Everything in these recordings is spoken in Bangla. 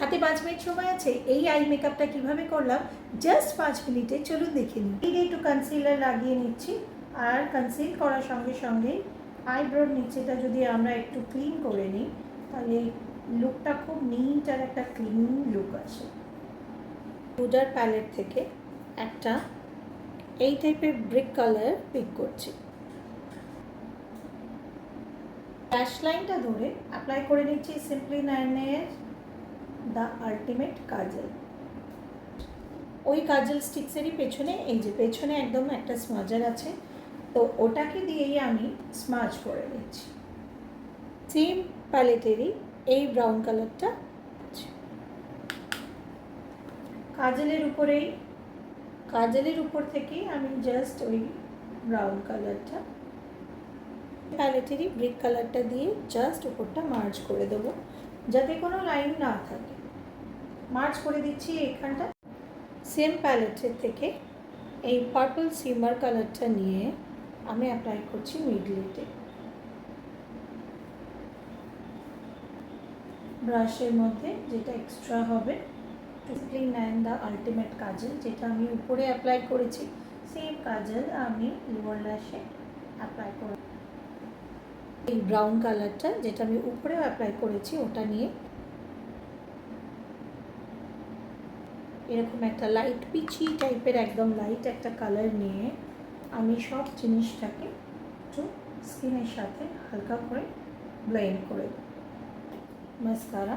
হাতে 5 মিনিট সময় আছে। এই আই মেকআপটা কিভাবে করলাম জাস্ট 5 মিনিটে, চলুন দেখে নিই। এই একটু কনসিলার লাগিয়ে নিচ্ছি, আর কনসিল করার সঙ্গে সঙ্গে আইব্রোর নিচেটা যদি আমরা একটু ক্লিন করে নিই তাহলে লুকটা খুব নিট আর একটা ক্লিন লুক আসে। হুডার প্যালেট থেকে একটা এই টাইপের ব্রিক কালার পিক করছি। ল্যাশ লাইনটা ধরে অ্যাপ্লাই করে নিচ্ছি সিম্পলি 9 দ্য আল্টিমেট কাজল। ওই কাজল স্টিক্সেরই পেছনে, এই যে পেছনে একদম একটা স্মাজার আছে, তো ওটাকে দিয়েই আমি স্মাজ করে নিচ্ছি। সেম প্যালেটেরই এই ব্রাউন কালারটা কাজলের উপর থেকেই আমি জাস্ট ওই ব্রাউন কালারটা প্যালেটেরই ব্রিক কালারটা দিয়ে জাস্ট উপরটা মার্জ করে দেবো, যাতে কোনো লাইন না থাকে। মার্জ করে দিচ্ছি এখানটা। সেম প্যালেটের থেকে এই পার্পল সিমার কালারটা নিয়ে আমি অ্যাপ্লাই করছি মিডলিতে। ব্রাশের মধ্যে যেটা এক্সট্রা হবে সিম্পলি 9 দ্য আল্টিমেট কাজল, যেটা আমি উপরে অ্যাপ্লাই করেছি সেম কাজল আমি লোয়ার ল্যাশে অ্যাপ্লাই করে এই ব্রাউন কালারটা যেটা আমি উপরে অ্যাপ্লাই করেছি ওটা নিয়ে এরকম একটা লাইট পিচি টাইপের একদম লাইট একটা কালার নিয়ে আমি সব জিনিসটাকে একটু স্কিনের সাথে হালকা করে ব্লেন্ড করে দেব। মাস্কারা।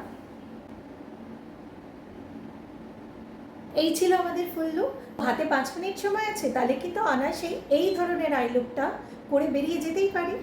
এই ছিল আমাদের ফুল লুক। হাতে 5 মিনিট সময় আছে, তাহলে কিন্তু অনায়াসেই এই ধরনের আই লুকটা করে বেরিয়ে যেতেই পারি।